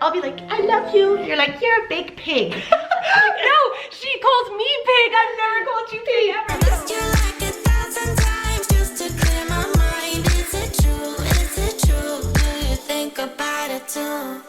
I'll be like, I love you. You're like, you're a big pig. No, she calls me pig. I've never called you pig ever. Missed you like 1,000 times just to clear my mind. Is it true? Is it true? Do you think about it too?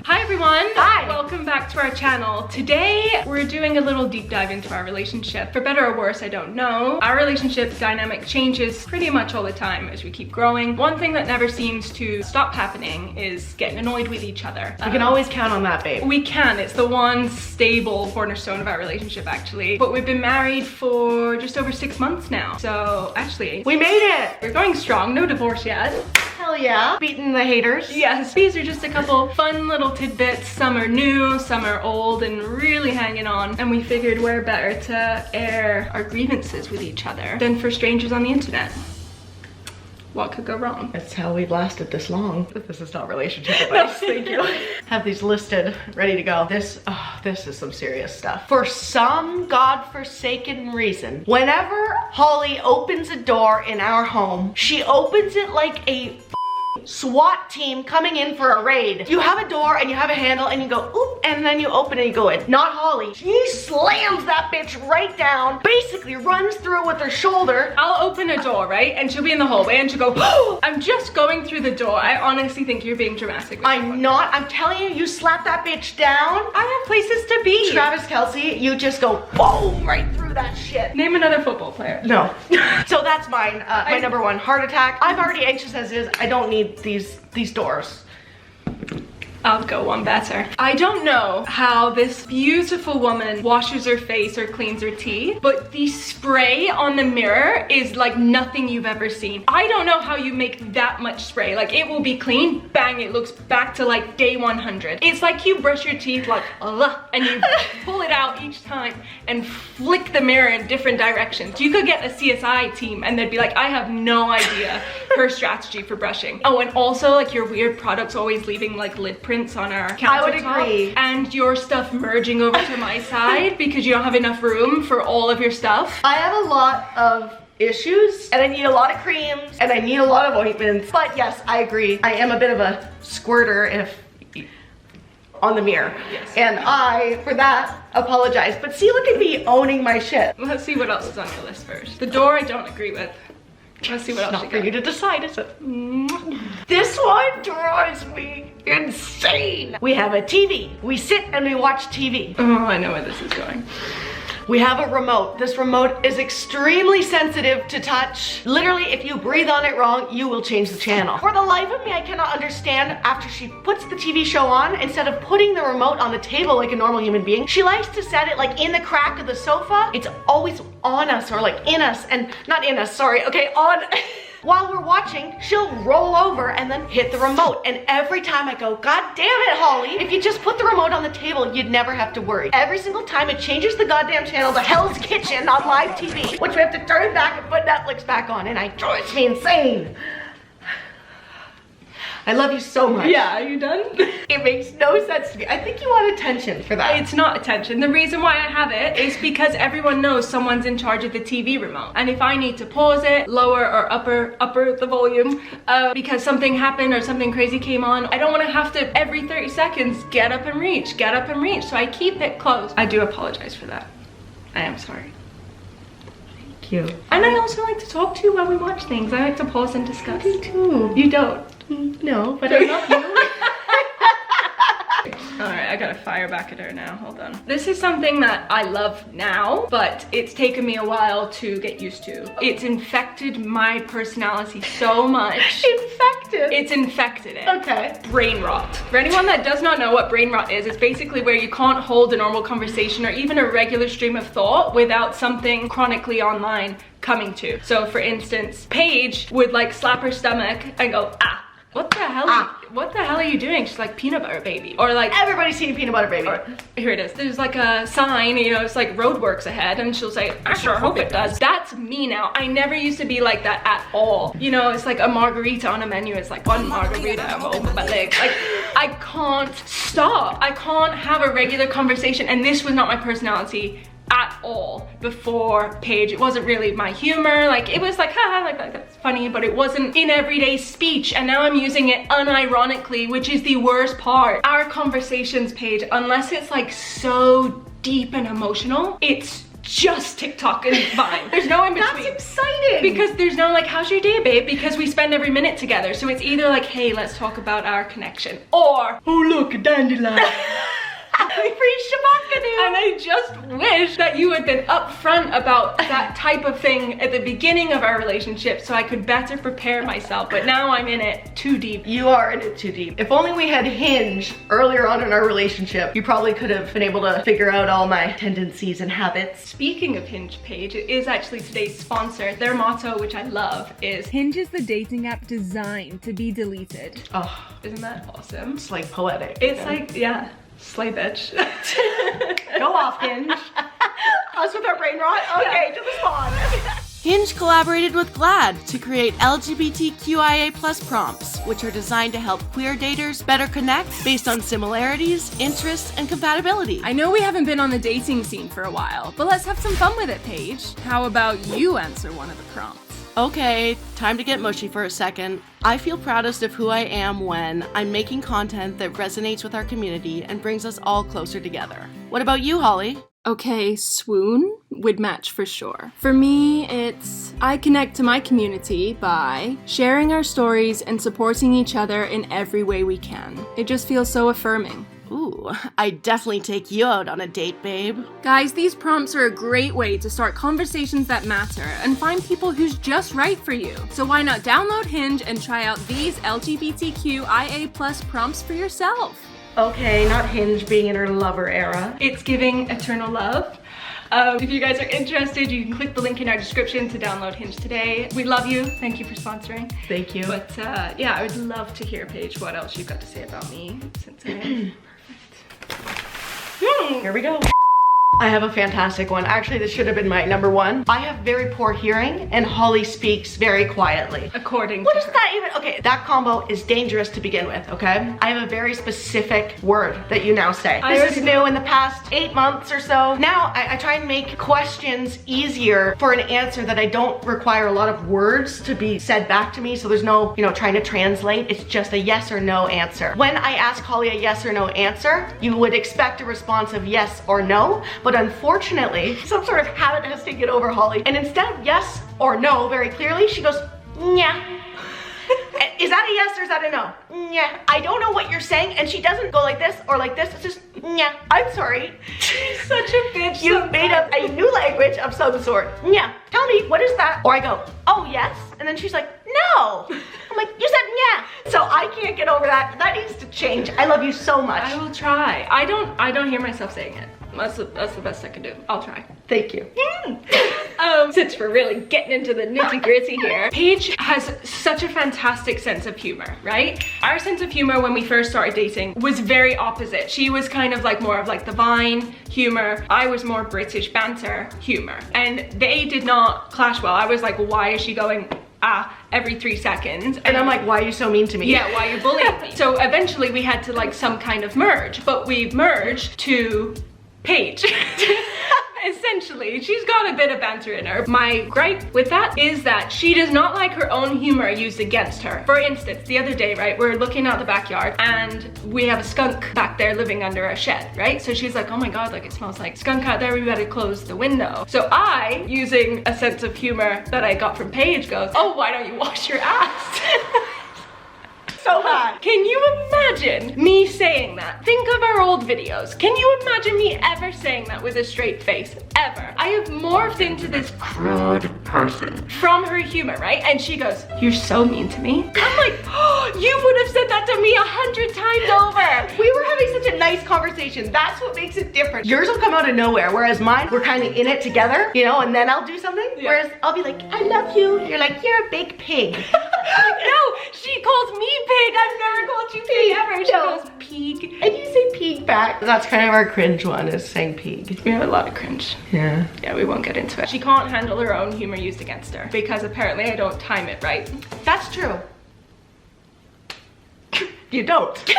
Hi everyone. Hi. Welcome back to our channel. Today we're doing a little deep dive into our relationship. For better or worse, I don't know. Our relationship dynamic changes pretty much all the time as we keep growing. One thing that never seems to stop happening is getting annoyed with each other. We can always count on that, babe. We can. It's the one stable cornerstone of our relationship, actually. But we've been married for just over 6 months now. So actually, We made it. we're going strong. No divorce yet. Hell yeah. Beating the haters. Yes, these are just a couple fun little tidbits. Some are new, some are old, and really hanging on. And we figured we're better to air our grievances with each other than for strangers on the internet. What could go wrong? That's how we've lasted this long. This is not relationship advice, thank you. Have these listed, ready to go. This is some serious stuff. For some godforsaken reason, whenever Holly opens a door in our home, she opens it like a SWAT team coming in for a raid. You have a door and you have a handle and you go oop, and then you open it and you go in. Not Holly. She slams that bitch right down, basically runs through it with her shoulder. I'll open a door, right? And she'll be in the hallway and she'll go, oh, I'm just going through the door. I honestly think you're being dramatic. I'm not. I'm telling you, you slap that bitch down. I have places to be. Travis Kelce, you just go boom right through that shit. Name another football player. No. So that's mine. My number one, heart attack. I'm already anxious as is. I don't need these doors. I'll go one better. I don't know how this beautiful woman washes her face or cleans her teeth, but the spray on the mirror is like nothing you've ever seen. I don't know how you make that much spray. Like, it will be clean, bang, it looks back to like day 100. It's like you brush your teeth like, and you pull it out each time and flick the mirror in different directions. You could get a CSI team and they'd be like, I have no idea her strategy for brushing. Oh, and also like your weird products always leaving like lid prints on our countertop. I would agree. And your stuff merging over to my side because you don't have enough room for all of your stuff. I have a lot of issues and I need a lot of creams and I need a lot of ointments. But yes, I agree. I am a bit of a squirter on the mirror. Yes. And I, for that, apologize. But see, look at me owning my shit. Let's see what else is on your list first. The door I don't agree with. Let's see what else Not you for got. you to decide, is it? This one drives me insane. We have a TV. We sit and we watch TV. Oh, I know where this is going. We have a remote. This remote is extremely sensitive to touch. Literally, if you breathe on it wrong, you will change the channel. For the life of me, I cannot understand after she puts the TV show on, instead of putting the remote on the table like a normal human being, she likes to set it like in the crack of the sofa. It's always on us or like in us, and not in us, sorry, okay, on. While we're watching, she'll roll over and then hit the remote. And every time I go, God damn it, Holly, if you just put the remote on the table, you'd never have to worry. Every single time it changes the goddamn channel to Hell's Kitchen on live TV, which we have to turn back and put Netflix back on, and it drives me insane. I love you so much. Yeah, are you done? It makes no sense to me. I think you want attention for that. It's not attention. The reason why I have it is because everyone knows someone's in charge of the TV remote. And if I need to pause it, lower or upper the volume, because something happened or something crazy came on, I don't want to have to every 30 seconds get up and reach. So I keep it close. I do apologize for that. I am sorry. Thank you. And I also like to talk to you while we watch things. I like to pause and discuss. Me too. You don't. No, but I love you. Alright, I gotta fire back at her now, hold on. This is something that I love now, but it's taken me a while to get used to. It's infected my personality so much. Infected? It's infected it. Okay. Brain rot. For anyone that does not know what brain rot is, it's basically where you can't hold a normal conversation or even a regular stream of thought without something chronically online coming to. So for instance, Paige would like slap her stomach and go, ah. What the hell? What the hell are you doing? She's like, peanut butter baby. Or like, everybody's seen peanut butter baby. or, here it is. There's like a sign, you know, it's like roadworks ahead, and she'll say, I sure hope it does. That's me now. I never used to be like that at all. You know, it's like a margarita on a menu. It's like one margarita, I'm over my legs. Like, I can't stop. I can't have a regular conversation, and this was not my personality at all before Paige. It wasn't really my humor. Like, it was like, haha, like that's funny, but it wasn't in everyday speech. And now I'm using it unironically, which is the worst part. Our conversations, Paige, unless it's like so deep and emotional, it's just TikTok and Vine. There's no in between. That's exciting. Because there's no like, how's your day, babe? Because we spend every minute together. So it's either like, hey, let's talk about our connection, or, oh look, a dandelion. Free shabakadoo. And I just wish that you had been upfront about that type of thing at the beginning of our relationship so I could better prepare myself, but now I'm in it too deep. You are in it too deep. If only we had Hinge earlier on in our relationship, you probably could have been able to figure out all my tendencies and habits. Speaking of Hinge, Paige, it is actually today's sponsor. Their motto, which I love, is Hinge is the dating app designed to be deleted. Oh, isn't that awesome? it's like poetic. It's like, yeah, slay bitch. Go off, Hinge. Us with our brain rot? Okay, to the spawn. Hinge collaborated with GLAAD to create LGBTQIA+ prompts, which are designed to help queer daters better connect based on similarities, interests, and compatibility. I know we haven't been on the dating scene for a while, but let's have some fun with it, Paige. How about you answer one of the prompts? Okay, time to get mushy for a second. I feel proudest of who I am when I'm making content that resonates with our community and brings us all closer together. What about you, Holly? Okay, swoon would match for sure. For me, it's I connect to my community by sharing our stories and supporting each other in every way we can. It just feels so affirming. Ooh, I'd definitely take you out on a date, babe. Guys, these prompts are a great way to start conversations that matter and find people who's just right for you. So why not download Hinge and try out these LGBTQIA+ prompts for yourself? Okay, not Hinge being in her lover era. It's giving eternal love. If you guys are interested, you can click the link in our description to download Hinge today. We love you. Thank you for sponsoring. Thank you. But yeah, I would love to hear, Paige, what else you've got to say about me since I'm Here we go. I have a fantastic one. Actually, this should have been my number one. I have very poor hearing and Holly speaks very quietly. according What to is her. that even? Okay, that combo is dangerous to begin with, okay? I have a very specific word that you now say. This is new in the past 8 months or so. Now, I try and make questions easier for an answer that I don't require a lot of words to be said back to me, so there's no, trying to translate. It's just a yes or no answer. When I ask Holly a yes or no answer, you would expect a response of yes or no, but unfortunately, some sort of habit has taken over Holly, and instead of yes or no very clearly, she goes, yeah. Is that a yes or is that a no? Yeah. I don't know what you're saying, and she doesn't go like this or like this. It's just, yeah. I'm sorry. She's such a bitch. You've made up a new language of some sort. Yeah. Tell me, what is that? Or I go, oh, yes. And then she's like, no. I'm like, you said yeah. So I can't get over that. That needs to change. I love you so much. I will try. I don't hear myself saying it. That's the best I can do. I'll try. Thank you. Since we're really getting into the nitty gritty here, Paige has such a fantastic sense of humor, right? Our sense of humor when we first started dating was very opposite. She was kind of like more of like the Vine humor. I was more British banter humor. And they did not clash well. I was like, why is she going every 3 seconds? And I'm like, why are you so mean to me? Yeah, why are you bullying me? So eventually we had to like some kind of merge, but we've merged to Paige. Essentially, she's got a bit of banter in her. My gripe with that is that she does not like her own humor used against her. For instance, the other day, right, we're looking out the backyard and we have a skunk back there living under a shed, right? So she's like, oh my God, like it smells like skunk out there, we better close the window. So I, using a sense of humor that I got from Paige, goes, oh, why don't you wash your ass? So bad. Can you imagine me saying that? Think of our old videos. Can you imagine me ever saying that with a straight face? Ever. I have morphed into this crude person from her humor, right? And she goes, you're so mean to me. I'm like, oh, you would have said that to me 100 times over. We were having such a nice conversation. That's what makes it different. Yours will come out of nowhere, whereas mine, we're kind of in it together, and then I'll do something. Yeah. Whereas I'll be like, I love you. You're like, you're a big pig. No, she calls me pig. I've never called you pig ever. She No. goes pig. And you say pig back. That's kind of our cringe one, is saying pig. We have a lot of cringe. Yeah. Yeah, we won't get into it. She can't handle her own humor used against her because apparently I don't time it right. That's true. You don't.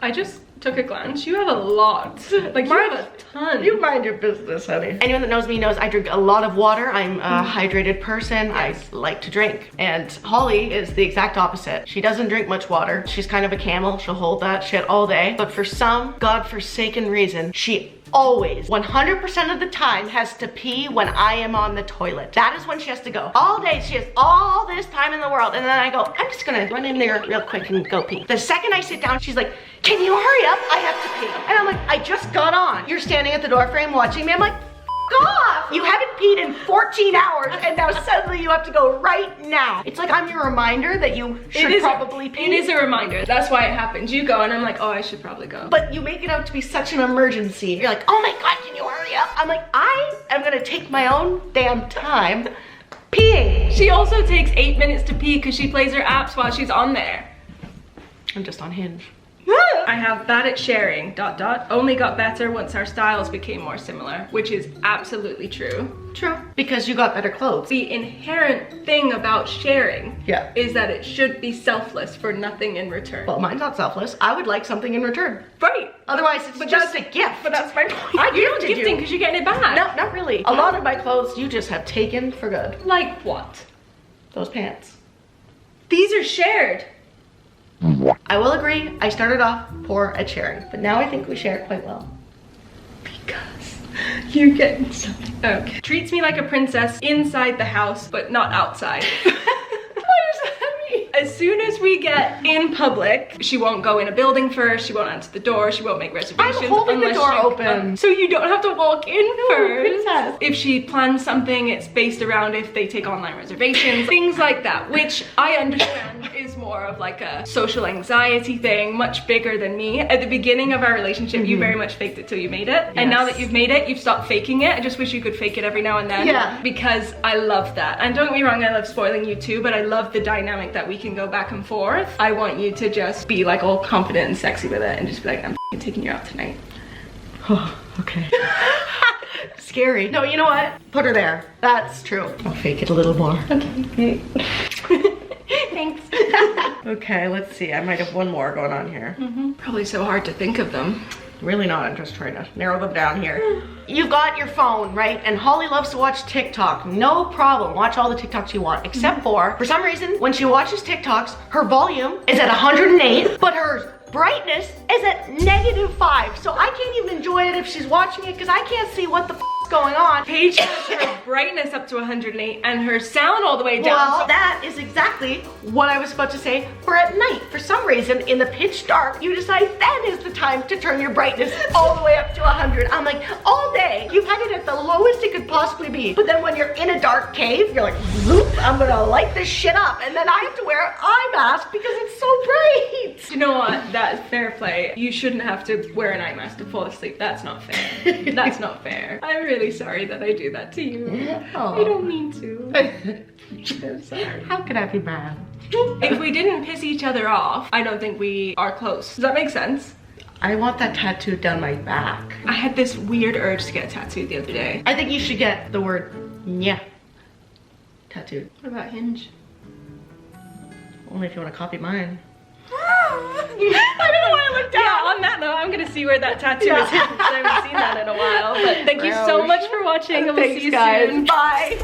I just took a glance. You have a lot. Like, you have a ton. You mind your business, honey. Anyone that knows me knows I drink a lot of water. I'm a hydrated person. Yes. I like to drink. And Holly is the exact opposite. She doesn't drink much water. She's kind of a camel. She'll hold that shit all day. But for some godforsaken reason, she always, 100% of the time, has to pee when I am on the toilet. That is when she has to go. All day, she has all this time in the world. And then I go, I'm just gonna run in there real quick and go pee. The second I sit down, she's like, can you hurry up? I have to pee. And I'm like, I just got on. You're standing at the door frame watching me. I'm like, f off. You haven't peed in 14 hours and now suddenly you have to go right now. It's like I'm your reminder that you should probably pee. It is a reminder. That's why it happens. You go and I'm like, oh, I should probably go. But you make it out to be such an emergency. You're like, oh my God, can you hurry up? I'm like, I am gonna take my own damn time peeing. She also takes 8 minutes to pee because she plays her apps while she's on there. I'm just on Hinge. I have bad at sharing, ... only got better once our styles became more similar, which is absolutely true. True. Because you got better clothes. The inherent thing about sharing is that it should be selfless for nothing in return. Well, mine's not selfless. I would like something in return. Right. Otherwise, it's just a gift. But that's my point. I You're gifted gifting you. because you're getting it back. No, not really. A lot of my clothes you just have taken for good. Like what? Those pants. These are shared. I will agree, I started off poor at sharing, but now I think we share quite well. Because you're getting something. Okay. Treats me like a princess inside the house, but not outside. What does that mean? As soon as we get in public, she won't go in a building first, she won't answer the door, she won't make reservations. I'm holding the unless door she- open. So you don't have to walk in first. princess. If she plans something, it's based around if they take online reservations, things like that, which I understand is more of like a social anxiety thing, much bigger than me. At the beginning of our relationship, you very much faked it till you made it. And now that you've made it, you've stopped faking it. I just wish you could fake it every now and then. Yeah. Because I love that. And don't get me wrong, I love spoiling you too, but I love the dynamic that we can go back and forth. I want you to just be like all confident and sexy with it and just be like, I'm f***ing taking you out tonight. Oh, okay. Scary. No, you know what? Put her there. That's true. I'll fake it a little more. Okay. Thanks. Okay, let's see. I might have one more going on here. Probably so hard to think of them. Really not. I'm just trying to narrow them down here. You've got your phone, right? And Holly loves to watch TikTok. No problem. Watch all the TikToks you want. Except for some reason, when she watches TikToks, her volume is at 108, but her brightness is at -5. So I can't even enjoy it if she's watching it because I can't see what the f is going on. Paige has her brightness up to 108 and her sound all the way down. Well, that is exactly what I was about to say. For at night, for some reason, in the pitch dark, you decide that is the time to turn your brightness all the way up to 100. I'm like, all day, you've had it at the lowest it could possibly be. But then when you're in a dark cave, you're like, zoop, I'm gonna light this shit up. And then I have to wear an eye mask because it's so bright. You know what? That's fair play. You shouldn't have to wear an eye mask to fall asleep. That's not fair. That's not fair. I'm really sorry that I do that to you. I don't mean to. I'm sorry. How could I be mad? If we didn't piss each other off, I don't think we are close. Does that make sense? I want that tattooed down my back. I had this weird urge to get tattooed the other day. I think you should get the word "nya" tattooed. What about Hinge? Only if you want to copy mine. I don't know why I looked down. Yeah, on that note, I'm gonna see where that tattoo is hidden because I haven't seen that in a while. But thank you so much for watching and we'll see you guys. soon. Bye.